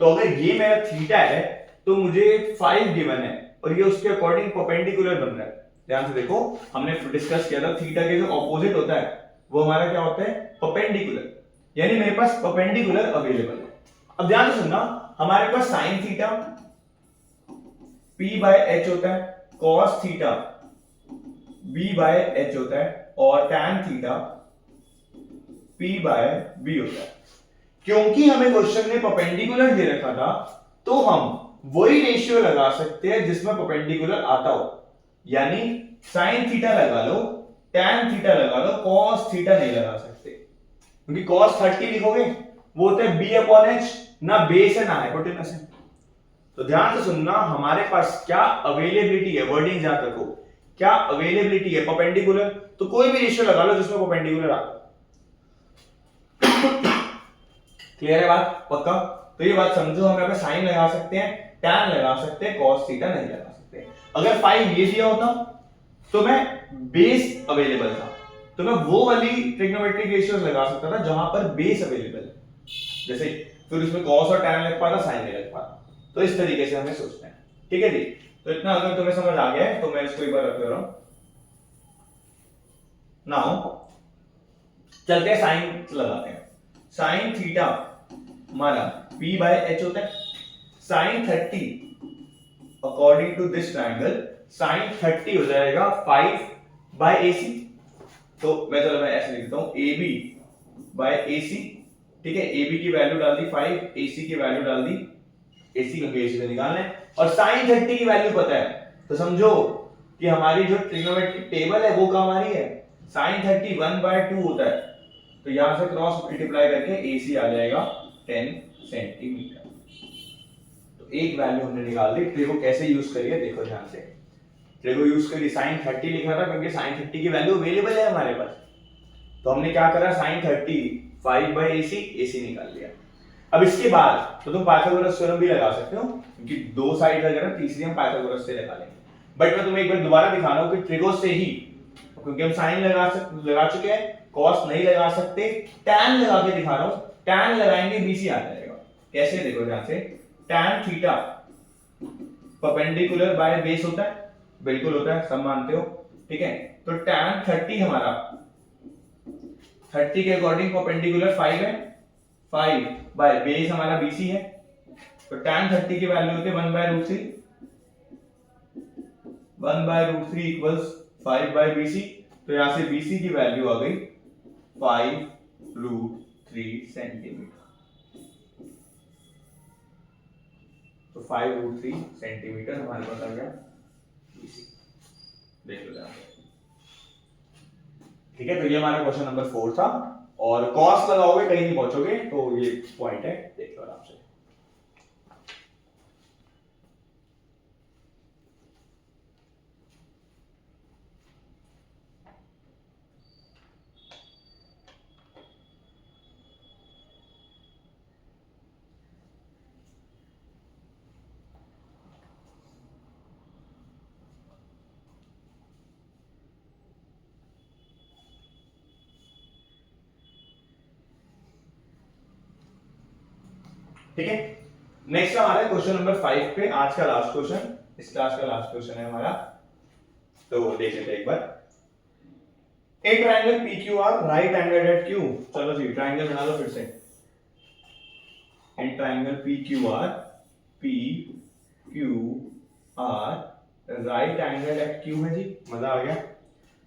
तो अगर ये मेरा थीटा है तो मुझे 5 गिवन है और ये उसके अकॉर्डिंग परपेंडिकुलर बन रहा है। ध्यान से देखो, हमने डिस्कस किया था थीटा के जो ऑपोजिट होता है वो हमारा क्या होता है? परपेंडिकुलर, यानी मेरे पास परपेंडिकुलर अवेलेबल है। अब ध्यान से सुनना, हमारे पास sine theta p by h होता है, cos theta b by h होता है, और tan theta p by b होता है। क्योंकि हमें क्वेश्चन में परपेंडिकुलर दे रखा था, तो हम वही रेशियो लगा सकते हैं जिसमें परपेंडिकुलर आता हो, यानी sin थीटा लगा लो, tan थीटा लगा लो, cos थीटा नहीं लगा सकते, क्योंकि cos 30 लिखोगे वो होता है b अपॉन h, ना बेस है ना हाइपोटेनस है। तो ध्यान से सुनना, हमारे पास क्या अवेलेबिलिटी है, वर्डिंग याद रखो, क्या अवेलेबिलिटी है? परपेंडिकुलर, तो कोई भी रेशियो लगा लो जिसमें परपेंडिकुलर आता। क्लियर है बात? पक्का? तो ये बात समझो, हम यहाँ पे साइन लगा सकते हैं, tan लगा सकते हैं, cos थीटा नहीं लगा सकते। अगर 5 ये दिया होता तो मैं बेस अवेलेबल था, तो मैं वो वाली ट्रिग्नोमेट्रिक रेशियोज लगा सकता था जहां पर बेस अवेलेबल है, जैसे फिर उसमें cos और tan लग पाता, sin नहीं लग पाता। तो इस तरीके से हमें सोचना है, ठीक है जी। तो इतना अगर तुम्हें समझ आ गया है तो मैं इसको एक बार रख दे रहा हूं। नाउ चलते हैं साइन लगाते हैं। साइन थीटा हमारा p बाय h होता है, sine 30 according to this triangle sine 30 हो जाएगा 5 बाय ac। तो मैं ऐसे लिख देता हूं ab बाय ac, ठीक है, ab की वैल्यू डाल दी 5, ac की वैल्यू डाल दी, ac का ac से निकालना है, और sin 30 की वैल्यू पता है, तो समझो कि हमारी जो ट्रिग्नोमेट्रिक टेबल है वो काम आ रही है। sin 30 1/2 होता है, तो यहां से क्रॉस मल्टीप्लाई करके ac आ जाएगा 10 सेंटीमीटर। तो एक वैल्यू हमने निकाल दी। ट्रिगो कैसे यूज करिए देखो ध्यान से। ट्रिगो यूज करिए, sin 30 लिखा था क्योंकि sin 30 की वैल्यू अवेलेबल है हमारे पास, तो हमने क्या करा, sin 30 5/ac ac निकाल लिया। अब इसके बाद तो तुम पाइथागोरस थ्योरम भी लगा सकते हो, क्योंकि दो साइड लगा ना, तीसरी हम पाइथागोरस से लगा लेंगे। बट मैं तुम्हें एक बार दोबारा दिखा रहा हूं कि ट्रिगो से ही, क्योंकि हम साइन लगा चुके हैं, cos नहीं लगा सकते, tan लगा के दिखा रहा हूं। tan लगाएंगे bc आ जाएगा। कैसे देखो ध्यान से, tan theta perpendicular by base होता है, बिल्कुल होता है, सब मानते हो, ठीक है। तो tan 30 हमारा 30 के अकॉर्डिंग परपेंडिकुलर 5 है, 5 बाय बेस हमारा BC है, तो tan 30 की वैल्यू होती है 1/√3, 1/√3 इक्वल्स 5/BC। तो यहां से BC की वैल्यू आ गई 5√3 सेंटीमीटर। तो 5√3 सेंटीमीटर हमारे पास आ गया BC। देख लो जरा, ठीक है। तो ये हमारा क्वेश्चन नंबर 4 था, और कॉस लगाओगे कहीं नहीं पहुंचोगे, तो ये पॉइंट है, देख लो आराम से। ठीक है, नेक्स्ट हमारा क्वेश्चन नंबर 5 पे, आज का लास्ट क्वेश्चन, इस क्लास का लास्ट क्वेश्चन है हमारा। तो देख लेते हैं एक बार। A triangle PQR right angle at Q। चलो जी ट्रायंगल बना लो फिर से। And triangle PQR right angle at Q है जी, मजा आ गया।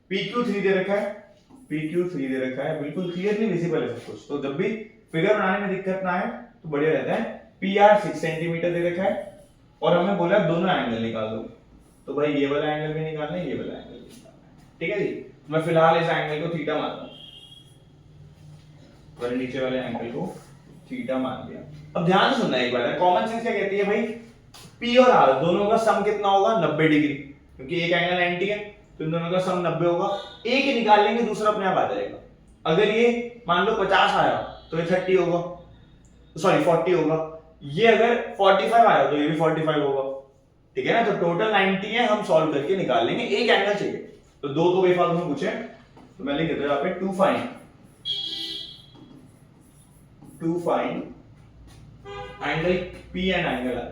PQ3 दे रखा है, PQ3 दे रखा है, बिल्कुल क्लियरली विजिबल है सब कुछ। तो जब भी फिगर बनाने में दिक्कत ना आए तो बढ़िया रहता है। PR 6 सेंटीमीटर दे रखा है, और हमें बोला दोनों एंगल निकाल दो, तो भाई ये वाला एंगल भी निकालना है, ये वाला एंगल भी निकालना है, ठीक है जी। मैं फिलहाल इस एंगल को थीटा मानता हूं, मैंने नीचे वाले एंगल को थीटा मान लिया। अब ध्यान से सुनना एक बार, कॉमन सेंस क्या कहती है भाई, P और R दोनों का सम कितना होगा 90 डिग्री, क्योंकि एक एंगल 90 है तो इन दोनों का सम 90 होगा। एक ही निकाल लेंगे दूसरा अपने आप आ जाएगा। अगर ये मान लो 50 आया तो ये 30 होगा, सॉरी 40 होगा। ये अगर 45 आया तो ये भी 45 होगा, ठीक है ना। तो टोटल 90 है, हम सॉल्व करके निकाल लेंगे। एक एंगल चाहिए तो दो तो बेफालतू में पूछे तो मैं लिख देता हूं यहाँ पे to find angle P and angle R।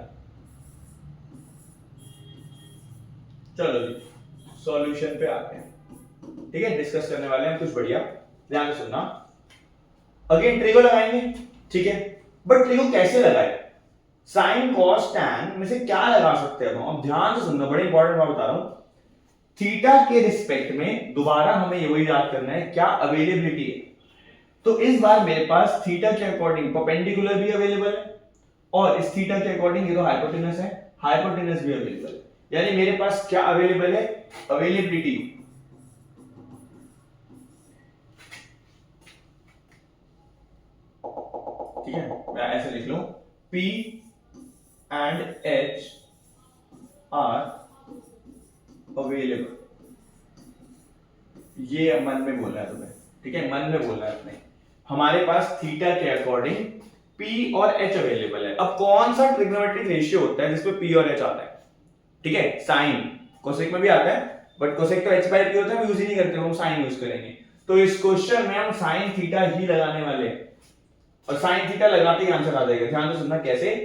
चलो जी सॉल्यूशन पे आते हैं, ठीक है। डिस्कस करने वाले हैं कुछ बढ़िया, ध्यान से सुनना। अगेन ट्रिगो लगाएंगे, ठीक है, बट ट्रिगो कैसे लगाए, साइन कॉस टैन में से क्या लगा सकते हैं हम। अब ध्यान से सुनना, बड़ी इंपॉर्टेंट बात बता रहा हूं। थीटा के रिस्पेक्ट में दोबारा हमें ये वही याद करना है क्या अवेलेबिलिटी है। तो इस बार मेरे पास थीटा के अकॉर्डिंग परपेंडिकुलर भी अवेलेबल है, और इस थीटा के अकॉर्डिंग ये तो हाइपोटेनस है, हाइपोटेनस भी अवेलेबल है। यानी मेरे पास क्या अवेलेबल है, अवेलेबिलिटी। ठीक है, मैं ऐसे लिख लूं, P and H are available। ये मन में बोलना है तुम्हें, ठीक है, मन में बोलना है अपने। हमारे पास थीटा के अकॉर्डिंग P और H अवेलेबल है। अब कौन सा ट्रिग्नोमेट्रिक रेशियो होता है जिसपे P और H आता है, ठीक है, साइन। कोसेक में भी आता है बट कोसेक तो h/p होता है, हम यूज ही नहीं करते, हम साइन यूज करेंगे। तो इस क्वेश्चन में हम साइन थीटा ही लगाने वाले हैं, और साइन थीटा लगाते ही आंसर आ जाएगा। ध्यान से सुनना कैसे,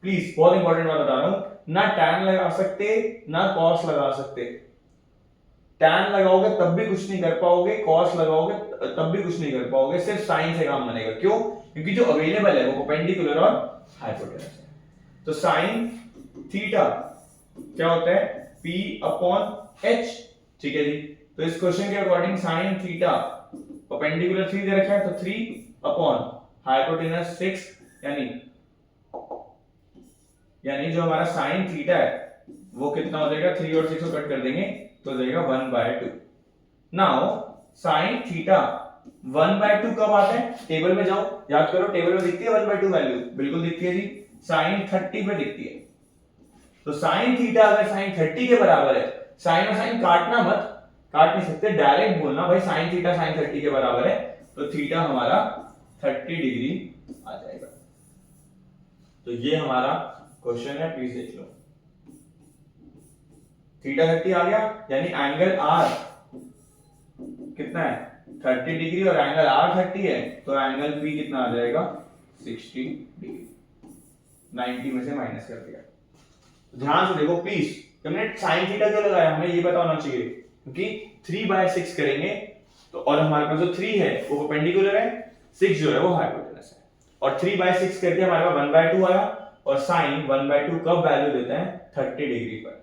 प्लीज, बहुत इंपॉर्टेंट बात बता रहा हूं। ना टैन लगा सकते ना कॉस लगा सकते। टैन लगाओगे तब भी कुछ नहीं कर पाओगे, कॉस लगाओगे तब भी कुछ नहीं कर पाओगे, सिर्फ साइन से काम बनेगा। क्यों? क्योंकि जो अवेलेबल है वो परपेंडिकुलर और हाइपोटेनस है। तो साइन थीटा क्या होता है, P अपॉन H, ठीक है जी। तो इस क्वेश्चन के अकॉर्डिंग साइन थीटा परपेंडिकुलर 3 दे रखा है, तो 3 अपॉन हाइपोटेनस 6, यानी जो हमारा साइन थीटा है वो कितना हो जाएगा, 3 और 6 को कट कर देंगे तो हो जाएगा 1/2। नाउ साइन थीटा 1/2 कब आता है, टेबल में जाओ, याद करो, टेबल में दिखती है 1/2 वैल्यू, बिल्कुल दिखती है जी, साइन 30 पे दिखती है। तो साइन थीटा अगर साइन 30 के बराबर है, साइन और साइन काटना मत, काट नहीं सकते, डायरेक्ट बोलना भाई साइन थीटा साइन 30 के बराबर है, तो थीटा हमारा 30 डिग्री आ जाएगा। तो ये हमारा क्वेश्चन है, प्लीज देख लो। थीटा 30 आ गया, यानी एंगल R कितना है 30 डिग्री, और एंगल R 30 है, तो एंगल P कितना आ जाएगा 60 डिग्री। 90 में से माइनस कर दिया। ध्यान से देखो प्लीज, हमने साइन थीटा क्यों लगाया, हमें ये पता होना चाहिए, क्योंकि 3/6 करेंगे तो, और हमारे पास जो 3 है वो परपेंडिकुलर है, 6 जो है वो हाइपोटेनस है, और 3/6 करके हमारे पास 1/2 आया, और साइन 1/2 कब वैल्यू देता है 30 डिग्री पर।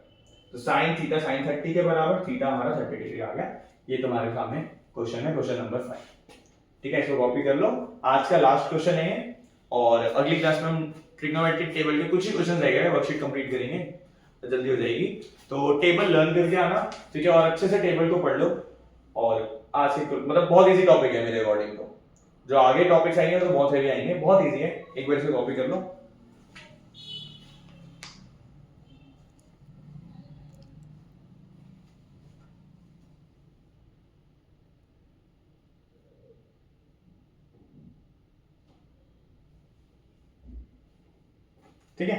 तो साइन थीटा साइन 30 के बराबर, थीटा हमारा 30 डिग्री आ गया। ये तुम्हारे सामने क्वेश्चन है, क्वेश्चन नंबर 5, ठीक है, इसको कॉपी कर लो। आज का लास्ट क्वेश्चन है, और अगली क्लास में हम ट्रिग्नोमेट्रिक टेबल के कुछ ही क्वेश्चन रह गए, वर्कशीट कंप्लीट करेंगे तो जल्दी हो जाएगी। तो टेबल लर्न करके आना, ठीक है, और अच्छे से टेबल को पढ़ लो। और आज के मतलब बहुत इजी टॉपिक है मेरे अकॉर्डिंग, तो जो आगे टॉपिक्स आएंगे तो बहुत हेवी आएंगे, बहुत इजी है, एक बार इसे कॉपी कर लो। ठीक है,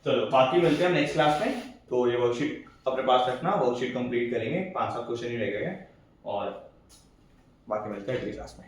चलो बाकी मिलते हैं नेक्स्ट क्लास में। तो ये वर्कशीट अपने पास रखना, वर्कशीट कंप्लीट करेंगे, 5-7 क्वेश्चन ही रह गए हैं, और बाकी मिलते हैं अगली क्लास में।